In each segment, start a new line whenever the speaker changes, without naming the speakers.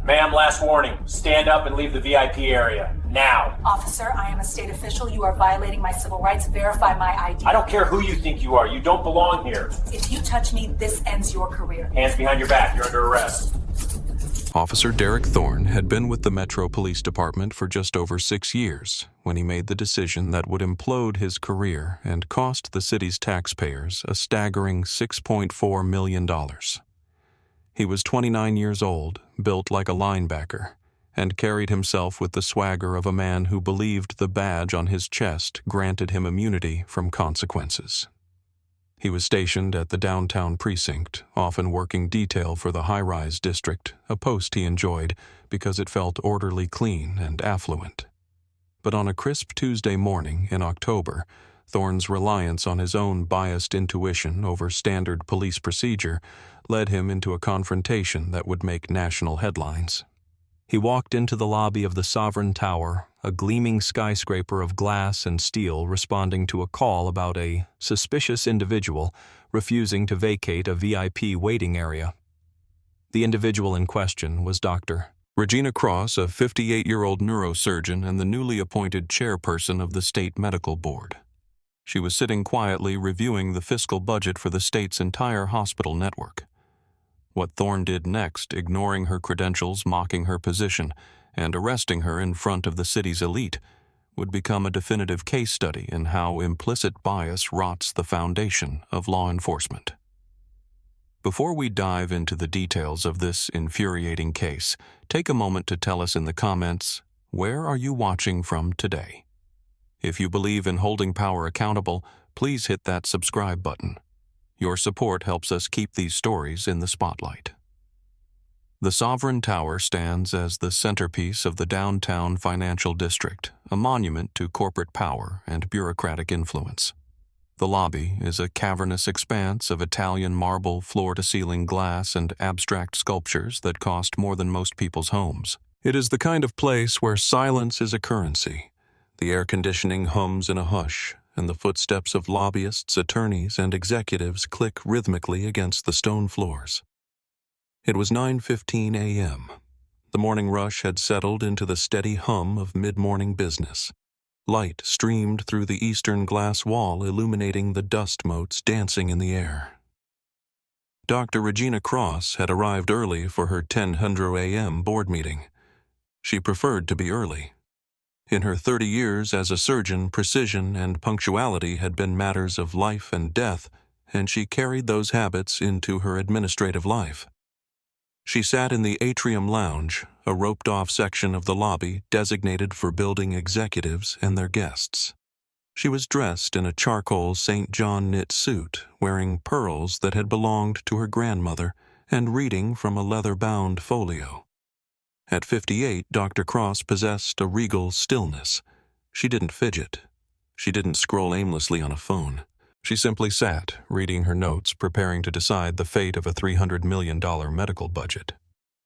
Ma'am, last warning. Stand up and leave the VIP area. Now.
Officer, I am a state official. You are violating my civil rights. Verify my ID.
I don't care who you think you are. You don't belong here.
If you touch me, this ends your career.
Hands behind your back. You're under arrest.
Officer Derek Thorne had been with the Metro Police Department for just over 6 years when he made the decision that would implode his career and cost the city's taxpayers a staggering $6.4 million. He was 29 years old, built like a linebacker, and carried himself with the swagger of a man who believed the badge on his chest granted him immunity from consequences. He was stationed at the downtown precinct, often working detail for the high-rise district, a post he enjoyed because it felt orderly, clean, and affluent. But on a crisp Tuesday morning in October, Thorne's reliance on his own biased intuition over standard police procedure led him into a confrontation that would make national headlines. He walked into the lobby of the Sovereign Tower, a gleaming skyscraper of glass and steel responding to a call about a suspicious individual refusing to vacate a VIP waiting area. The individual in question was Dr. Regina Cross, a 58-year-old neurosurgeon and the newly appointed chairperson of the state medical board. She was sitting quietly reviewing the fiscal budget for the state's entire hospital network. What Thorne did next, ignoring her credentials, mocking her position, and arresting her in front of the city's elite, would become a definitive case study in how implicit bias rots the foundation of law enforcement. Before we dive into the details of this infuriating case, take a moment to tell us in the comments, where are you watching from today? If you believe in holding power accountable, please hit that subscribe button. Your support helps us keep these stories in the spotlight. The Sovereign Tower stands as the centerpiece of the downtown financial district, a monument to corporate power and bureaucratic influence. The lobby is a cavernous expanse of Italian marble, floor-to-ceiling glass, and abstract sculptures that cost more than most people's homes. It is the kind of place where silence is a currency. The air conditioning hums in a hush, and the footsteps of lobbyists, attorneys, and executives click rhythmically against the stone floors. It was 9:15 a.m. The morning rush had settled into the steady hum of mid-morning business. Light streamed through the eastern glass wall, illuminating the dust motes dancing in the air. Dr. Regina Cross had arrived early for her 10:00 a.m. board meeting. She preferred to be early. In her 30 years as a surgeon, precision and punctuality had been matters of life and death, and she carried those habits into her administrative life. She sat in the atrium lounge, a roped-off section of the lobby designated for building executives and their guests. She was dressed in a charcoal St. John knit suit, wearing pearls that had belonged to her grandmother, and reading from a leather-bound folio. At 58, Dr. Cross possessed a regal stillness. She didn't fidget. She didn't scroll aimlessly on a phone. She simply sat, reading her notes, preparing to decide the fate of a $300 million medical budget.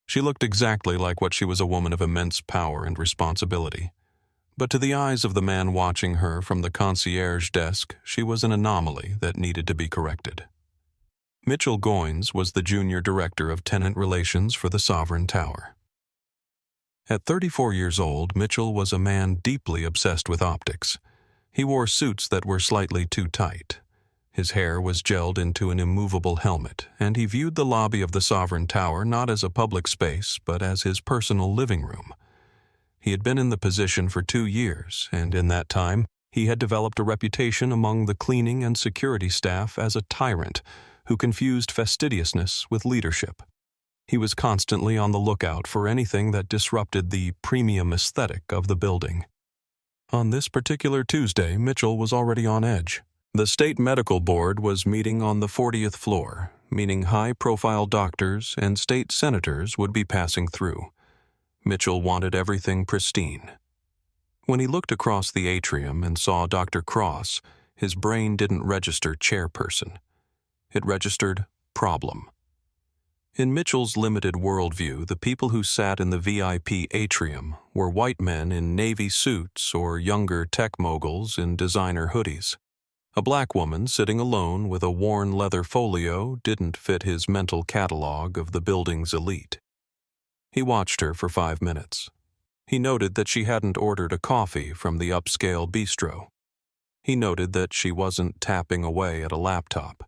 She looked exactly like what she was, a woman of immense power and responsibility. But to the eyes of the man watching her from the concierge desk, she was an anomaly that needed to be corrected. Mitchell Goines was the junior director of tenant relations for the Sovereign Tower. At 34 years old, Mitchell was a man deeply obsessed with optics. He wore suits that were slightly too tight. His hair was gelled into an immovable helmet, and he viewed the lobby of the Sovereign Tower not as a public space, but as his personal living room. He had been in the position for 2 years, and in that time, he had developed a reputation among the cleaning and security staff as a tyrant who confused fastidiousness with leadership. He was constantly on the lookout for anything that disrupted the premium aesthetic of the building. On this particular Tuesday, Mitchell was already on edge. The state medical board was meeting on the 40th floor, meaning high-profile doctors and state senators would be passing through. Mitchell wanted everything pristine. When he looked across the atrium and saw Dr. Cross, his brain didn't register chairperson. It registered problem. In Mitchell's limited worldview, the people who sat in the VIP atrium were white men in navy suits or younger tech moguls in designer hoodies. A black woman sitting alone with a worn leather folio didn't fit his mental catalog of the building's elite. He watched her for 5 minutes. He noted that she hadn't ordered a coffee from the upscale bistro. He noted that she wasn't tapping away at a laptop.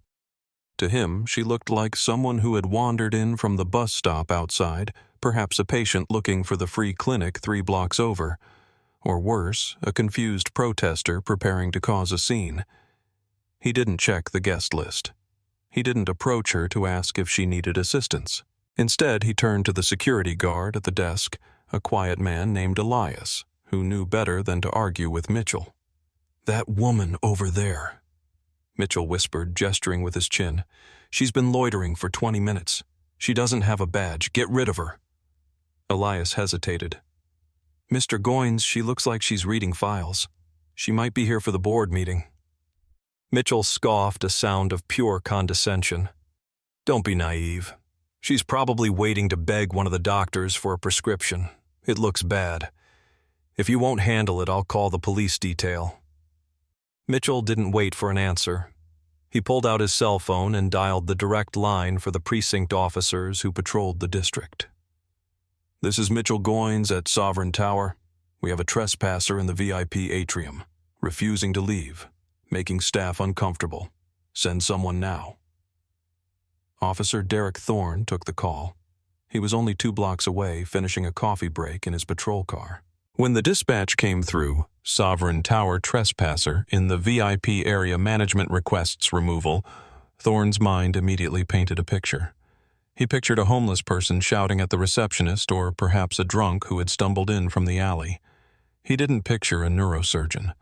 To him, she looked like someone who had wandered in from the bus stop outside, perhaps a patient looking for the free clinic 3 blocks over, or worse, a confused protester preparing to cause a scene. He didn't check the guest list. He didn't approach her to ask if she needed assistance. Instead, he turned to the security guard at the desk, a quiet man named Elias, who knew better than to argue with Mitchell. "That woman over there," Mitchell whispered, gesturing with his chin. "She's been loitering for 20 minutes. She doesn't have a badge. Get rid of her." Elias hesitated. "Mr. Goins, she looks like she's reading files. She might be here for the board meeting." Mitchell scoffed, a sound of pure condescension. "Don't be naive. She's probably waiting to beg one of the doctors for a prescription. It looks bad. If you won't handle it, I'll call the police detail." Mitchell didn't wait for an answer. He pulled out his cell phone and dialed the direct line for the precinct officers who patrolled the district. "This is Mitchell Goins at Sovereign Tower. We have a trespasser in the VIP atrium, refusing to leave, making staff uncomfortable. Send someone now." Officer Derek Thorne took the call. He was only 2 blocks away, finishing a coffee break in his patrol car. When the dispatch came through, Sovereign Tower trespasser in the VIP area management requests removal, Thorne's mind immediately painted a picture. He pictured a homeless person shouting at the receptionist, or perhaps a drunk who had stumbled in from the alley. He didn't picture a neurosurgeon.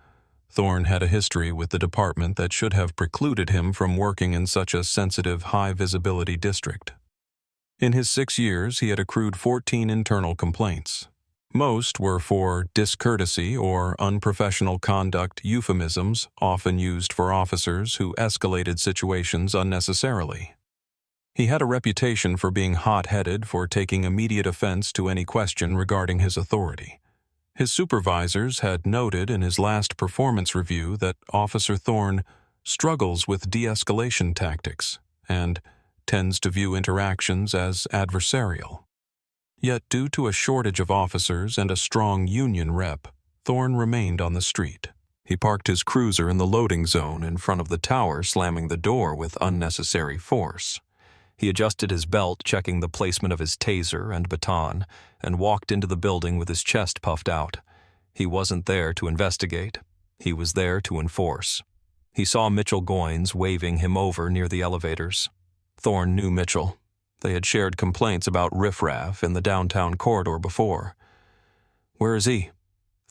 Thorne had a history with the department that should have precluded him from working in such a sensitive, high-visibility district. In his 6 years, he had accrued 14 internal complaints. Most were for discourtesy or unprofessional conduct euphemisms often used for officers who escalated situations unnecessarily. He had a reputation for being hot-headed, for taking immediate offense to any question regarding his authority. His supervisors had noted in his last performance review that Officer Thorne struggles with de-escalation tactics and tends to view interactions as adversarial. Yet, due to a shortage of officers and a strong union rep, Thorne remained on the street. He parked his cruiser in the loading zone in front of the tower, slamming the door with unnecessary force. He adjusted his belt, checking the placement of his taser and baton, and walked into the building with his chest puffed out. He wasn't there to investigate. He was there to enforce. He saw Mitchell Goins waving him over near the elevators. Thorne knew Mitchell. They had shared complaints about riffraff in the downtown corridor before. "Where is he?"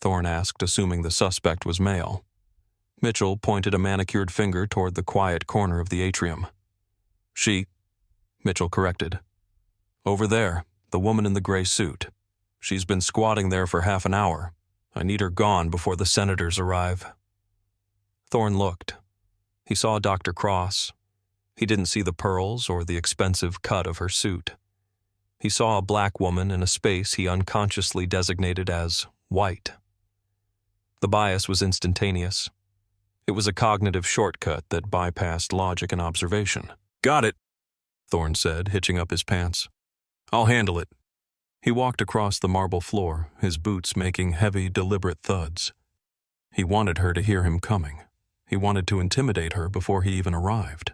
Thorne asked, assuming the suspect was male. Mitchell pointed a manicured finger toward the quiet corner of the atrium. "She," Mitchell corrected. "Over there, the woman in the gray suit. She's been squatting there for half an hour. I need her gone before the senators arrive." Thorne looked. He saw Dr. Cross. He didn't see the pearls or the expensive cut of her suit. He saw a black woman in a space he unconsciously designated as white. The bias was instantaneous. It was a cognitive shortcut that bypassed logic and observation. "Got it," Thorne said, hitching up his pants. "I'll handle it." He walked across the marble floor, his boots making heavy, deliberate thuds. He wanted her to hear him coming. He wanted to intimidate her before he even arrived.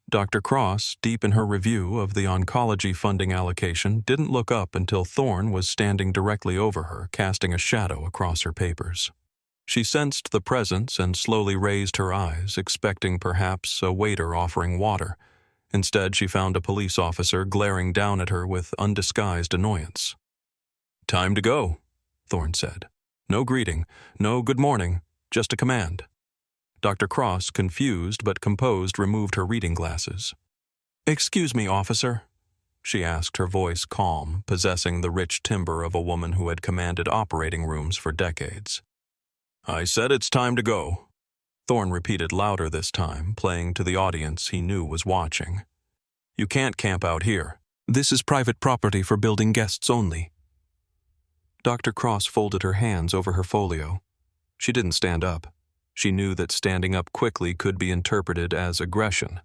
Dr. Cross, deep in her review of the oncology funding allocation, didn't look up until Thorne was standing directly over her, casting a shadow across her papers. She sensed the presence and slowly raised her eyes, expecting perhaps a waiter offering water. Instead, she found a police officer glaring down at her with undisguised annoyance. "Time to go," Thorne said. No greeting, no good morning, just a command. Dr. Cross, confused but composed, removed her reading glasses. "Excuse me, officer," she asked, her voice calm, possessing the rich timbre of a woman who had commanded operating rooms for decades. "I said it's time to go," Thorne repeated louder this time, playing to the audience he knew was watching. "You can't camp out here. This is private property for building guests only." Dr. Cross folded her hands over her folio. She didn't stand up. She knew that standing up quickly could be interpreted as aggression.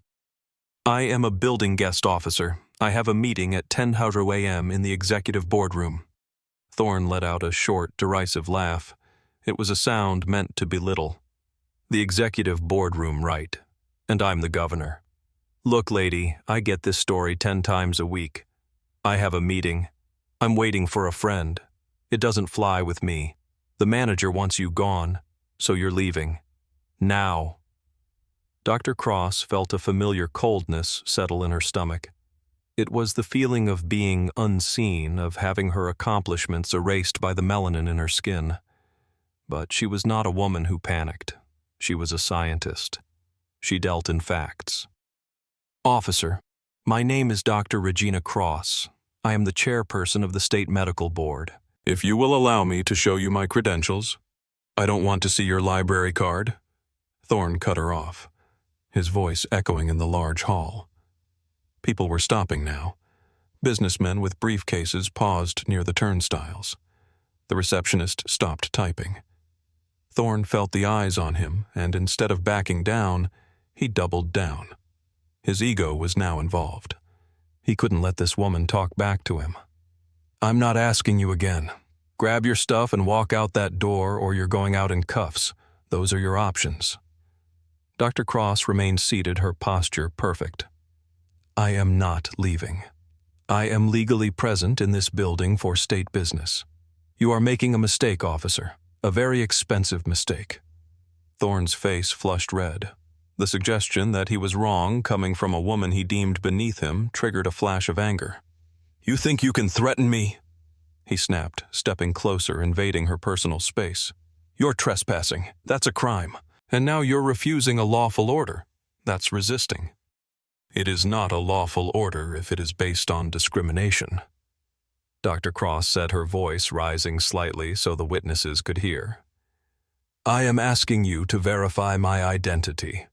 "I am a building guest officer. I have a meeting at 10:00 a.m. in the executive boardroom." Thorne let out a short, derisive laugh. It was a sound meant to belittle. "The executive boardroom, right? And I'm the governor. Look, lady, I get this story 10 times a week. I have a meeting. I'm waiting for a friend. It doesn't fly with me. The manager wants you gone, so you're leaving. Now." Dr. Cross felt a familiar coldness settle in her stomach. It was the feeling of being unseen, of having her accomplishments erased by the melanin in her skin. But she was not a woman who panicked. She was a scientist. She dealt in facts. "Officer, my name is Dr. Regina Cross. I am the chairperson of the State Medical Board." "If you will allow me to show you my credentials. I don't want to see your library card." Thorne cut her off, his voice echoing in the large hall. People were stopping now. Businessmen with briefcases paused near the turnstiles. The receptionist stopped typing. Thorne felt the eyes on him, and instead of backing down, he doubled down. His ego was now involved. He couldn't let this woman talk back to him. "I'm not asking you again. Grab your stuff and walk out that door, or you're going out in cuffs. Those are your options." Dr. Cross remained seated, her posture perfect. "I am not leaving. I am legally present in this building for state business. You are making a mistake, officer. A very expensive mistake." Thorne's face flushed red. The suggestion that he was wrong, coming from a woman he deemed beneath him, triggered a flash of anger. "You think you can threaten me?" he snapped, stepping closer, invading her personal space. "You're trespassing. That's a crime. And now you're refusing a lawful order. That's resisting." "It is not a lawful order if it is based on discrimination." Dr. Cross said, her voice rising slightly so the witnesses could hear. "I am asking you to verify my identity.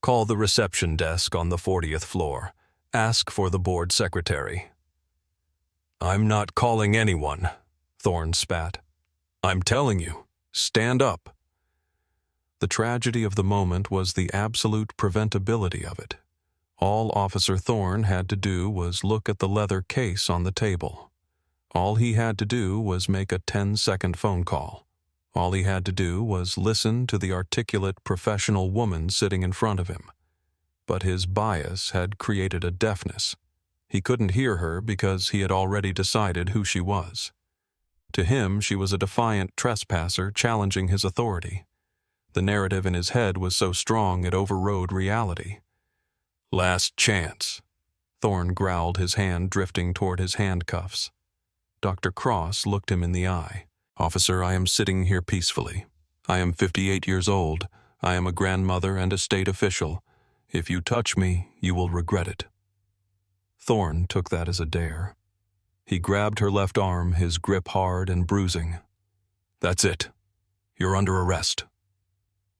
Call the reception desk on the 40th floor. Ask for the board secretary." "I'm not calling anyone," Thorne spat. "I'm telling you, stand up." The tragedy of the moment was the absolute preventability of it. All Officer Thorne had to do was look at the leather case on the table. All he had to do was make a 10-second phone call. All he had to do was listen to the articulate professional woman sitting in front of him. But his bias had created a deafness. He couldn't hear her because he had already decided who she was. To him, she was a defiant trespasser challenging his authority. The narrative in his head was so strong it overrode reality. "Last chance." Thorne growled, his hand drifting toward his handcuffs. Dr. Cross looked him in the eye. "Officer, I am sitting here peacefully. I am 58 years old. I am a grandmother and a state official. If you touch me, you will regret it." Thorne took that as a dare. He grabbed her left arm, his grip hard and bruising. "That's it. You're under arrest."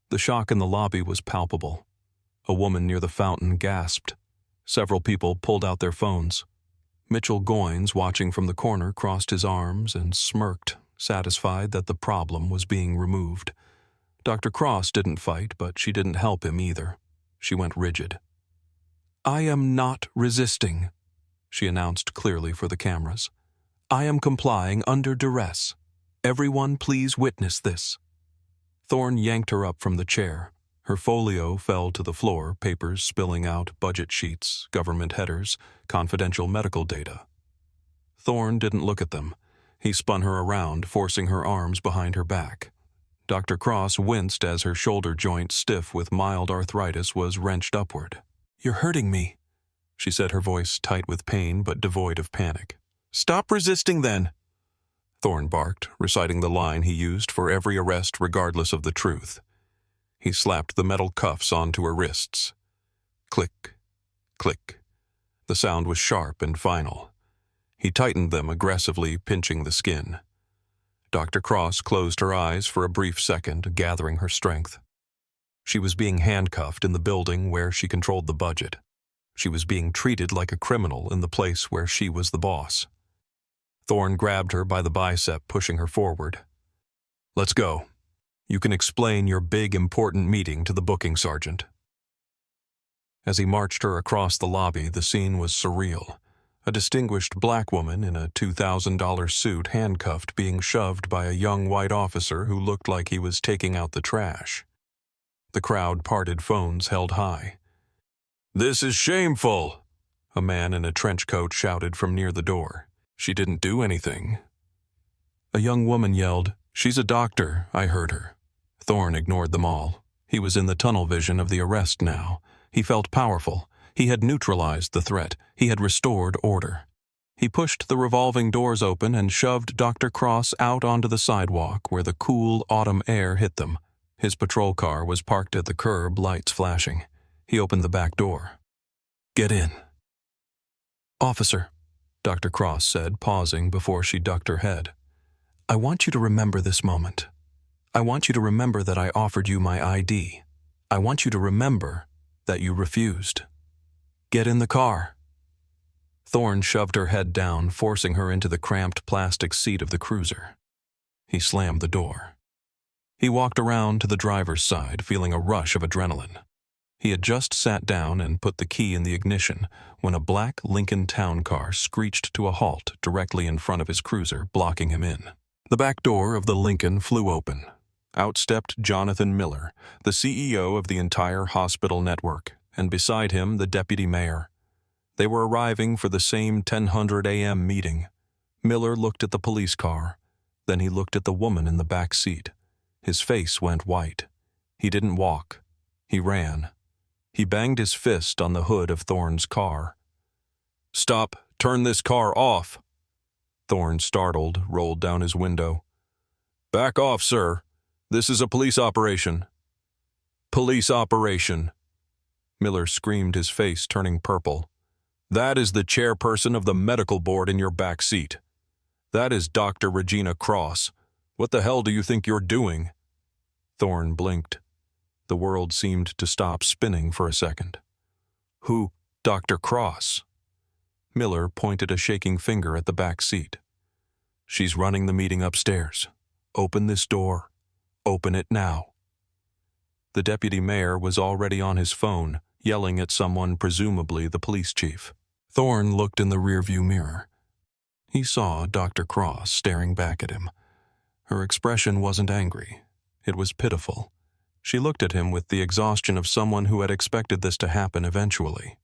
The shock in the lobby was palpable. A woman near the fountain gasped. Several people pulled out their phones. Mitchell Goines, watching from the corner, crossed his arms and smirked, satisfied that the problem was being removed. Dr. Cross didn't fight, but she didn't help him either. She went rigid. "I am not resisting," she announced clearly for the cameras. "I am complying under duress. Everyone please witness this." Thorne yanked her up from the chair. Her folio fell to the floor, papers spilling out, budget sheets, government headers, confidential medical data. Thorne didn't look at them. He spun her around, forcing her arms behind her back. Dr. Cross winced as her shoulder joint, stiff with mild arthritis, was wrenched upward. "You're hurting me," she said, her voice tight with pain but devoid of panic. "Stop resisting then," Thorne barked, reciting the line he used for every arrest regardless of the truth. He slapped the metal cuffs onto her wrists. Click, click. The sound was sharp and final. He tightened them aggressively, pinching the skin. Dr. Cross closed her eyes for a brief second, gathering her strength. She was being handcuffed in the building where she controlled the budget. She was being treated like a criminal in the place where she was the boss. Thorne grabbed her by the bicep, pushing her forward. "Let's go. You can explain your big, important meeting to the booking sergeant." As he marched her across the lobby, the scene was surreal. A distinguished black woman in a $2,000 suit handcuffed being shoved by a young white officer who looked like he was taking out the trash. The crowd parted, phones held high. "This is shameful!" a man in a trench coat shouted from near the door. "She didn't do anything." A young woman yelled, "She's a doctor, I heard her." Thorne ignored them all. He was in the tunnel vision of the arrest now. He felt powerful. He had neutralized the threat. He had restored order. He pushed the revolving doors open and shoved Dr. Cross out onto the sidewalk where the cool autumn air hit them. His patrol car was parked at the curb, lights flashing. He opened the back door. "Get in." "Officer," Dr. Cross said, pausing before she ducked her head. "I want you to remember this moment. I want you to remember that I offered you my ID. I want you to remember that you refused. Get in the car." Thorne shoved her head down, forcing her into the cramped plastic seat of the cruiser. He slammed the door. He walked around to the driver's side, feeling a rush of adrenaline. He had just sat down and put the key in the ignition when a black Lincoln town car screeched to a halt directly in front of his cruiser, blocking him in. The back door of the Lincoln flew open. Out stepped Jonathan Miller, the CEO of the entire hospital network, and beside him the deputy mayor. They were arriving for the same 10:00 a.m. meeting. Miller looked at the police car. Then he looked at the woman in the back seat. His face went white. He didn't walk. He ran. He banged his fist on the hood of Thorne's car. "Stop! Turn this car off!" Thorne, startled, rolled down his window. "Back off, sir. This is a police operation." "Police operation!" Miller screamed, his face turning purple. "That is the chairperson of the medical board in your back seat. That is Dr. Regina Cross. What the hell do you think you're doing?" Thorne blinked. The world seemed to stop spinning for a second. "Who, Dr. Cross?" Miller pointed a shaking finger at the back seat. "She's running the meeting upstairs. Open this door. Open it now." The deputy mayor was already on his phone, yelling at someone, presumably the police chief. Thorne looked in the rearview mirror. He saw Dr. Cross staring back at him. Her expression wasn't angry. It was pitiful. She looked at him with the exhaustion of someone who had expected this to happen eventually.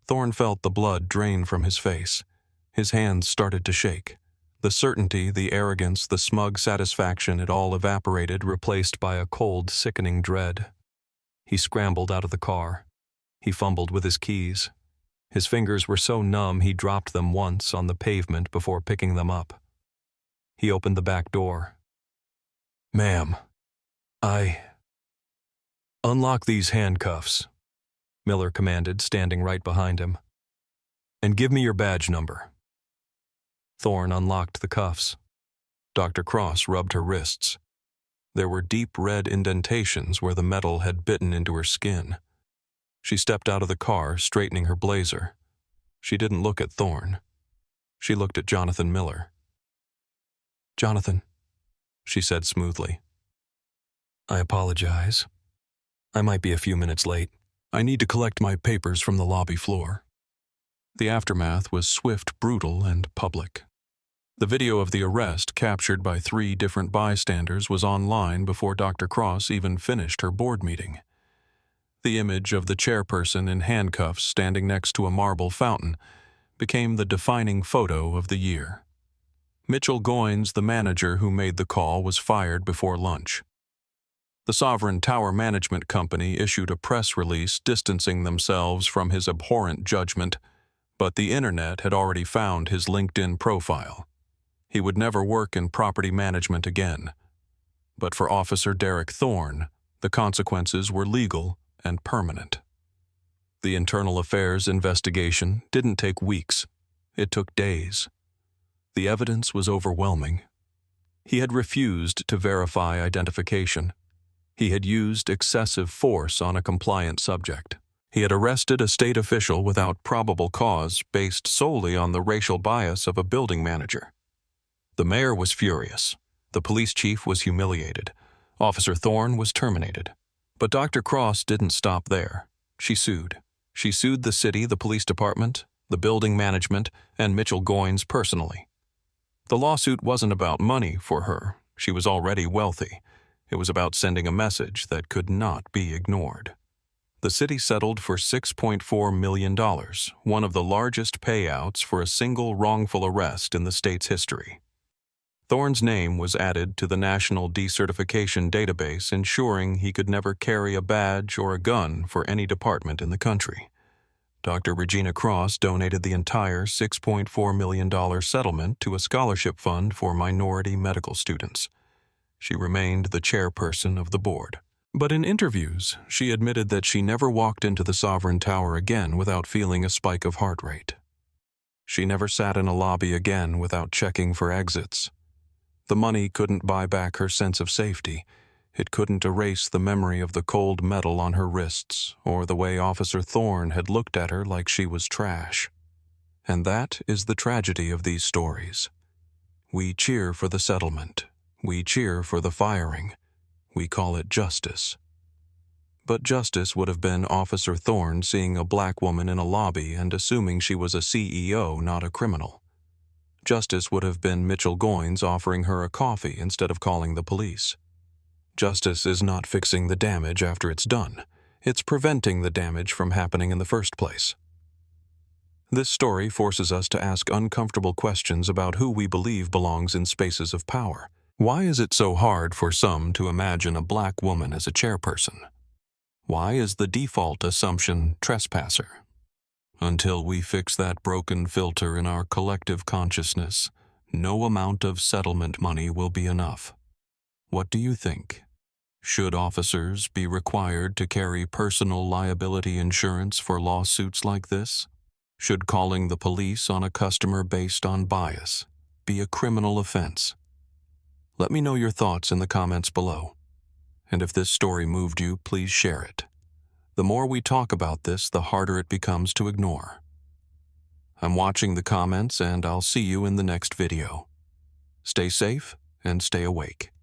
Thorne felt the blood drain from his face. His hands started to shake. The certainty, the arrogance, the smug satisfaction, it all evaporated, replaced by a cold, sickening dread. He scrambled out of the car. He fumbled with his keys. His fingers were so numb he dropped them once on the pavement before picking them up. He opened the back door. "Ma'am, Unlock these handcuffs," Miller commanded, standing right behind him. "And give me your badge number." Thorne unlocked the cuffs. Dr. Cross rubbed her wrists. There were deep red indentations where the metal had bitten into her skin. She stepped out of the car, straightening her blazer. She didn't look at Thorne. She looked at Jonathan Miller. "Jonathan," she said smoothly. "I apologize. I might be a few minutes late. I need to collect my papers from the lobby floor." The aftermath was swift, brutal, and public. The video of the arrest, captured by 3 different bystanders, was online before Dr. Cross even finished her board meeting. The image of the chairperson in handcuffs standing next to a marble fountain became the defining photo of the year. Mitchell Goines, the manager who made the call, was fired before lunch. The Sovereign Tower Management Company issued a press release distancing themselves from his abhorrent judgment, but the internet had already found his LinkedIn profile. He would never work in property management again. But for Officer Derek Thorne, the consequences were legal and permanent. The internal affairs investigation didn't take weeks. It took days. The evidence was overwhelming. He had refused to verify identification. He had used excessive force on a compliant subject. He had arrested a state official without probable cause based solely on the racial bias of a building manager. The mayor was furious. The police chief was humiliated. Officer Thorne was terminated. But Dr. Cross didn't stop there. She sued. She sued the city, the police department, the building management, and Mitchell Goines personally. The lawsuit wasn't about money for her. She was already wealthy. It was about sending a message that could not be ignored. The city settled for $6.4 million, one of the largest payouts for a single wrongful arrest in the state's history. Thorne's name was added to the National Decertification Database, ensuring he could never carry a badge or a gun for any department in the country. Dr. Regina Cross donated the entire $6.4 million settlement to a scholarship fund for minority medical students. She remained the chairperson of the board. But in interviews, she admitted that she never walked into the Sovereign Tower again without feeling a spike of heart rate. She never sat in a lobby again without checking for exits. The money couldn't buy back her sense of safety. It couldn't erase the memory of the cold metal on her wrists or the way Officer Thorne had looked at her like she was trash. And that is the tragedy of these stories. We cheer for the settlement. We cheer for the firing. We call it justice. But justice would have been Officer Thorne seeing a black woman in a lobby and assuming she was a CEO, not a criminal. Justice would have been Mitchell Goines offering her a coffee instead of calling the police. Justice is not fixing the damage after it's done. It's preventing the damage from happening in the first place. This story forces us to ask uncomfortable questions about who we believe belongs in spaces of power. Why is it so hard for some to imagine a black woman as a chairperson? Why is the default assumption trespasser? Until we fix that broken filter in our collective consciousness, no amount of settlement money will be enough. What do you think? Should officers be required to carry personal liability insurance for lawsuits like this? Should calling the police on a customer based on bias be a criminal offense? Let me know your thoughts in the comments below. And if this story moved you, please share it. The more we talk about this, the harder it becomes to ignore. I'm watching the comments, and I'll see you in the next video. Stay safe and stay awake.